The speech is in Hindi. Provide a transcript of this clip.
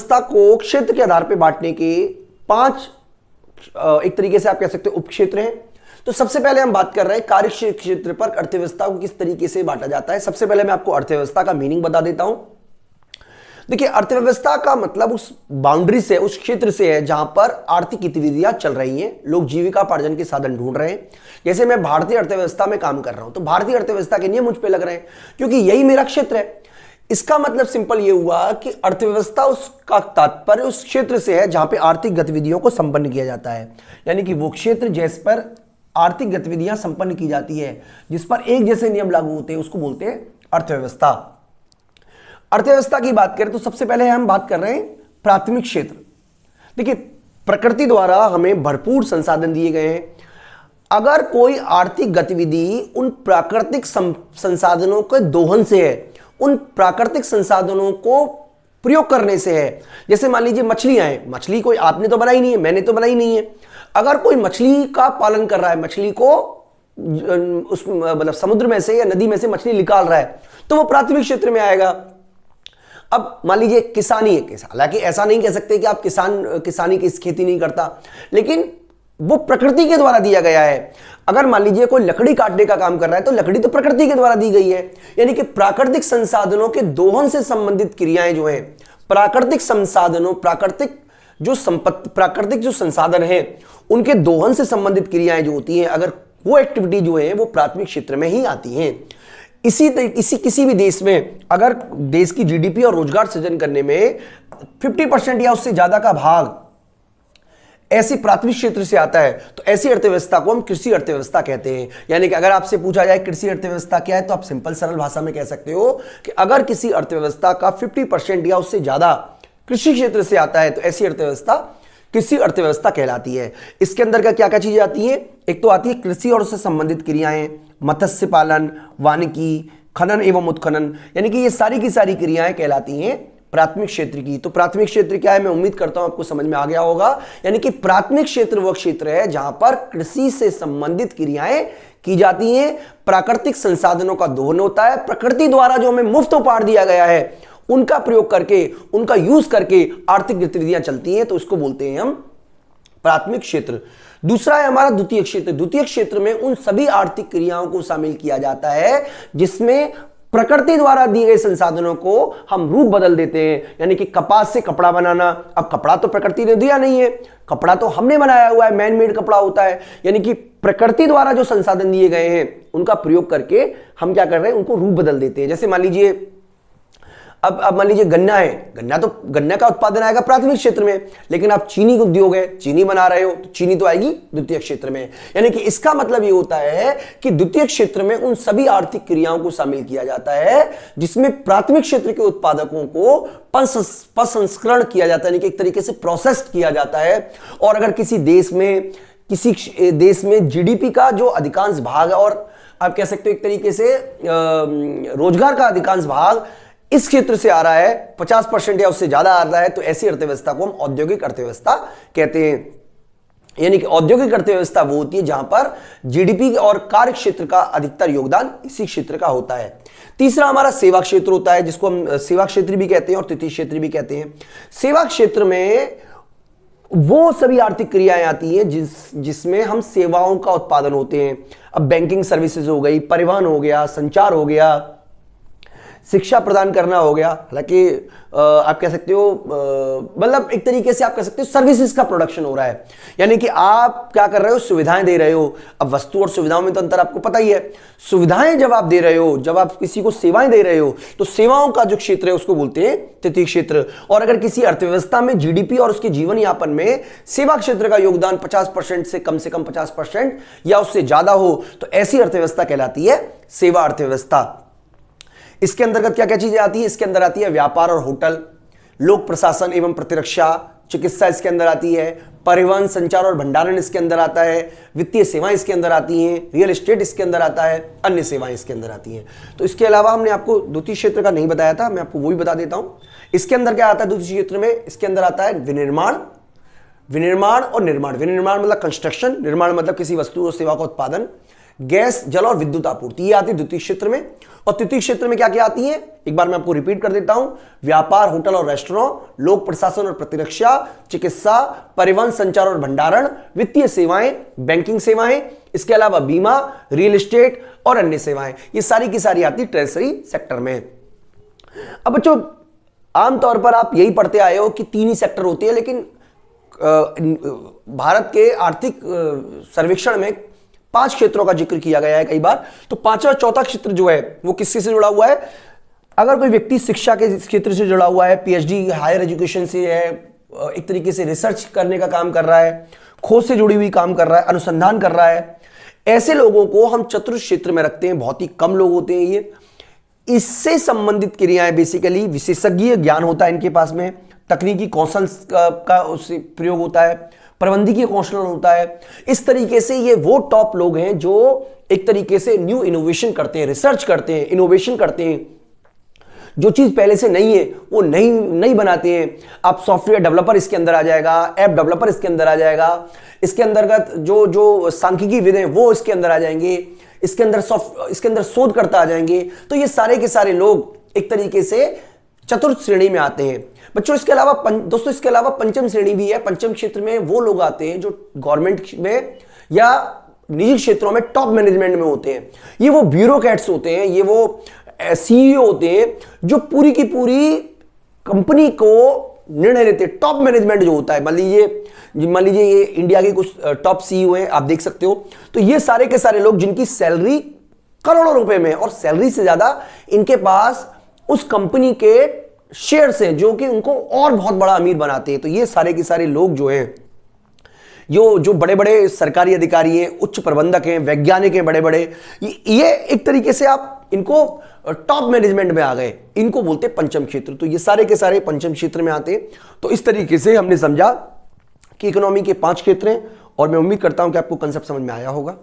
व्यवस्था को क्षेत्र के आधार पर बांटने के 5 एक तरीके से आप कह सकते हो उपक्षेत्र हैं। तो सबसे पहले हम बात कर रहे हैं कार्य क्षेत्र पर अर्थव्यवस्था को किस तरीके से बांटा जाता है। सबसे पहले मैं आपको अर्थव्यवस्था का मीनिंग बता देता हूं। देखिए, अर्थव्यवस्था का मतलब उस बाउंड्री से, उस क्षेत्र से है जहां पर आर्थिक गतिविधियां चल रही हैं, लोग जीविकापार्जन के साधन ढूंढ रहे हैं। जैसे मैं भारतीय अर्थव्यवस्था में काम कर रहा हूं तो भारतीय अर्थव्यवस्था के नियम मुझ पे लग रहे हैं क्योंकि यही मेरा क्षेत्र है। इसका मतलब सिंपल ये हुआ कि अर्थव्यवस्था उसका तात्पर्य उस क्षेत्र से है जहां पे आर्थिक गतिविधियों को संपन्न किया जाता है, यानी कि वो क्षेत्र जिस पर आर्थिक गतिविधियां संपन्न की जाती है, जिस पर एक जैसे नियम लागू होते हैं, उसको बोलते हैं अर्थव्यवस्था। अर्थव्यवस्था की बात करें तो सबसे पहले हम बात कर रहे हैं प्राथमिक क्षेत्र। देखिए, प्रकृति द्वारा हमें भरपूर संसाधन दिए गए हैं। अगर कोई आर्थिक गतिविधि उन प्राकृतिक संसाधनों के दोहन से है, उन प्राकृतिक संसाधनों को प्रयोग करने से है, जैसे मान लीजिए मछलियां हैं, मछली कोई आपने तो बनाई नहीं है, मैंने तो बनाई नहीं है। अगर कोई मछली का पालन कर रहा है, मछली को उस मतलब समुद्र में से या नदी में से मछली निकाल रहा है, तो वो प्राथमिक क्षेत्र में आएगा। अब मान लीजिए किसानी है, हालांकि ऐसा नहीं कह सकते कि आप किसानी की खेती नहीं करता, लेकिन वो प्रकृति के द्वारा दिया गया है। अगर मान लीजिए कोई लकड़ी काटने का काम कर रहा है तो लकड़ी तो प्रकृति के द्वारा दी गई है, यानी कि प्राकृतिक संसाधनों के दोहन से संबंधित क्रियाएं जो हैं, प्राकृतिक संसाधनों, प्राकृतिक जो संसाधन है उनके दोहन से संबंधित क्रियाएं जो होती हैं, अगर वो एक्टिविटी जो है वो प्राथमिक क्षेत्र में ही आती हैं। किसी भी देश में अगर देश की जीडीपी और रोजगार सृजन करने में 50% या उससे ज्यादा का भाग ऐसी प्राथमिक क्षेत्र से आता है तो ऐसी अर्थव्यवस्था को हम कृषि अर्थव्यवस्था कहते हैं। यानी कि अगर आपसे पूछा जाए कृषि अर्थव्यवस्था क्या है, तो आप सिंपल सरल भाषा में कह सकते हो कि अगर किसी अर्थव्यवस्था का 50% या उससे ज्यादा कृषि क्षेत्र से आता है तो ऐसी अर्थव्यवस्था कृषि अर्थव्यवस्था कहलाती है। इसके अंदर का क्या क्या चीजें आती है? एक तो आती है कृषि और उससे संबंधित क्रियाएं, मत्स्य पालन, वानिकी, खनन एवं उत्खनन, यानी कि ये सारी की सारी क्रियाएं कहलाती हैं प्राथमिक क्षेत्र की। तो प्राथमिक क्षेत्र क्या है, मैं उम्मीद करता हूं आपको समझ में आ गया होगा। यानी कि प्राथमिक क्षेत्र वह क्षेत्र है जहां पर कृषि से संबंधित क्रियाएं की जाती हैं, प्राकृतिक संसाधनों का दोहन होता है, प्रकृति द्वारा जो हमें मुफ्त उपहार दिया गया है उनका प्रयोग करके, उनका यूज करके आर्थिक गतिविधियां चलती हैं, तो इसको बोलते हैं हम प्राथमिक क्षेत्र। दूसरा है हमारा द्वितीय क्षेत्र। द्वितीय क्षेत्र में उन सभी आर्थिक क्रियाओं को शामिल किया जाता है जिसमें प्रकृति द्वारा दिए गए संसाधनों को हम रूप बदल देते हैं। यानी कि कपास से कपड़ा बनाना, अब कपड़ा तो प्रकृति ने दिया नहीं है, कपड़ा तो हमने बनाया हुआ है, मैन मेड कपड़ा होता है। यानी कि प्रकृति द्वारा जो संसाधन दिए गए हैं उनका प्रयोग करके हम क्या कर रहे हैं, उनको रूप बदल देते हैं। जैसे मान लीजिए अब मान लीजिए गन्ना है, गन्ना का उत्पादन आएगा प्राथमिक क्षेत्र में, लेकिन आप चीनी उद्योग है, चीनी बना रहे हो तो चीनी तो आएगी द्वितीय क्षेत्र में। यानी कि इसका मतलब ये होता है कि द्वितीय क्षेत्र में उन सभी आर्थिक क्रियाओं को शामिल किया जाता है जिसमें प्राथमिक क्षेत्र के उत्पादकों को प्रसंस्करण किया जाता है, यानी कि एक तरीके से प्रोसेस्ड किया जाता है। और अगर किसी देश में जीडीपी का जो अधिकांश भाग है, और आप कह सकते हो एक तरीके से रोजगार का अधिकांश भाग इस क्षेत्र से आ रहा है, 50% या उससे ज्यादा आ रहा है, तो ऐसी अर्थव्यवस्था को हम औद्योगिक अर्थव्यवस्था कहते हैं। यानी कि औद्योगिक अर्थव्यवस्था वो होती है जहां पर जीडीपी और कार्य क्षेत्र का अधिकतर योगदान इसी क्षेत्र का होता है। तीसरा हमारा सेवा क्षेत्र होता है, जिसको हम सेवा क्षेत्र भी कहते हैं और तृतीय क्षेत्र भी कहते हैं। सेवा क्षेत्र में वो सभी आर्थिक क्रियाएं आती हैं जिसमें हम सेवाओं का उत्पादन होते हैं। अब बैंकिंग सर्विसेज हो गई, परिवहन हो गया, संचार हो गया, शिक्षा प्रदान करना हो गया। हालांकि आप कह सकते हो मतलब एक तरीके से आप कह सकते हो सर्विसेज का प्रोडक्शन हो रहा है। यानी कि आप क्या कर रहे हो, सुविधाएं दे रहे हो। अब वस्तु और सुविधाओं में तो अंतर आपको पता ही है। सुविधाएं जब आप दे रहे हो, जब आप किसी को सेवाएं दे रहे हो, तो सेवाओं का जो क्षेत्र है उसको बोलते हैं तृतीय क्षेत्र। और अगर किसी अर्थव्यवस्था में जीडीपी और उसके जीवन यापन में सेवा क्षेत्र का योगदान 50% से कम 50% या उससे ज्यादा हो तो ऐसी अर्थव्यवस्था कहलाती है सेवा अर्थव्यवस्था। इसके अंतर्गत क्या क्या चीजें आती है? इसके अंदर आती है व्यापार और होटल, लोक प्रशासन एवं प्रतिरक्षा, चिकित्सा इसके अंदर आती है, परिवहन, संचार और भंडारण इसके अंदर आता है, वित्तीय सेवाएं इसके अंदर आती हैं, रियल एस्टेट इसके अंदर आता है, अन्य सेवाएं इसके अंदर आती हैं। तो इसके अलावा हमने आपको द्वितीय क्षेत्र का नहीं बताया था, मैं आपको वो भी बता देता हूं। इसके अंदर क्या आता है द्वितीय क्षेत्र में? इसके अंदर आता है विनिर्माण और निर्माण। विनिर्माण मतलब कंस्ट्रक्शन, निर्माण मतलब किसी वस्तु और सेवा का उत्पादन, गैस, जल और विद्युत आपूर्ति, ये आती है द्वितीय क्षेत्र में। और तृतीय क्षेत्र में क्या क्या आती है, एक बार मैं आपको रिपीट कर देता हूं, व्यापार, होटल और रेस्टोरेंट, लोक प्रशासन और प्रतिरक्षा, चिकित्सा, परिवहन, संचार और भंडारण, वित्तीय सेवाएं, बैंकिंग सेवाएं, इसके अलावा बीमा, रियल एस्टेट और अन्य सेवाएं, ये सारी की सारी आती ट्रेजरी सेक्टर में। अब बच्चों आमतौर पर आप यही पढ़ते आए हो कि 3 ही सेक्टर होते हैं, लेकिन भारत के आर्थिक सर्वेक्षण में 5 क्षेत्रों का जिक्र किया गया है कई बार। तो पांचवा चौथा क्षेत्र जो है वो किससे जुड़ा हुआ है, अगर कोई व्यक्ति शिक्षा के क्षेत्र से जुड़ा हुआ है, पीएचडी हायर एजुकेशन से है, एक तरीके से रिसर्च करने का काम कर रहा है, खोज से जुड़ी हुई काम कर रहा है, अनुसंधान कर रहा है, ऐसे लोगों को हम चतुर्थ क्षेत्र में रखते हैं। बहुत ही कम लोग होते हैं ये, इससे संबंधित क्रियाएं, बेसिकली विशेषज्ञ ज्ञान होता है इनके पास में, तकनीकी कौशल का उससे प्रयोग होता है, प्रबंधकीय कौशल होता है। इस तरीके से ये वो टॉप लोग हैं जो एक तरीके से न्यू इनोवेशन करते हैं, रिसर्च करते हैं, इनोवेशन करते हैं, जो चीज पहले से नहीं है वो नई बनाते हैं। आप सॉफ्टवेयर डेवलपर इसके अंदर आ जाएगा, ऐप डेवलपर इसके अंदर आ जाएगा, इसके अंतर्गत जो सांख्यिकी विद हैं वो इसके अंदर आ जाएंगे, इसके अंदर शोधकर्ता आ जाएंगे। तो ये सारे के सारे लोग एक तरीके से चतुर्थ श्रेणी में आते हैं बच्चों। इसके अलावा दोस्तों इसके अलावा पंचम श्रेणी भी है। पंचम क्षेत्र में वो लोग आते हैं जो गवर्नमेंट में या निजी क्षेत्रों में टॉप मैनेजमेंट में होते हैं। ये वो ब्यूरोक्रेट्स होते हैं, ये वो सीईओ होते हैं जो पूरी की पूरी कंपनी को निर्णय लेते हैं। टॉप मैनेजमेंट जो होता है, मान लीजिए ये इंडिया के कुछ टॉप सीईओ हैं, आप देख सकते हो। तो ये सारे के सारे लोग जिनकी सैलरी करोड़ों रुपए में, और सैलरी से ज्यादा इनके पास उस कंपनी के शेयर्स हैं जो कि उनको और बहुत बड़ा अमीर बनाते हैं। तो ये सारे के सारे लोग जो हैं, जो बड़े बड़े सरकारी अधिकारी हैं, उच्च प्रबंधक हैं, वैज्ञानिक हैं, बड़े बड़े, ये एक तरीके से आप इनको टॉप मैनेजमेंट में आ गए, इनको बोलते हैं पंचम क्षेत्र। तो ये सारे के सारे पंचम क्षेत्र में आते हैं। तो इस तरीके से हमने समझा कि इकोनॉमी के 5 क्षेत्र हैं, और मैं उम्मीद करता हूं कि आपको कंसेप्ट समझ में आया होगा।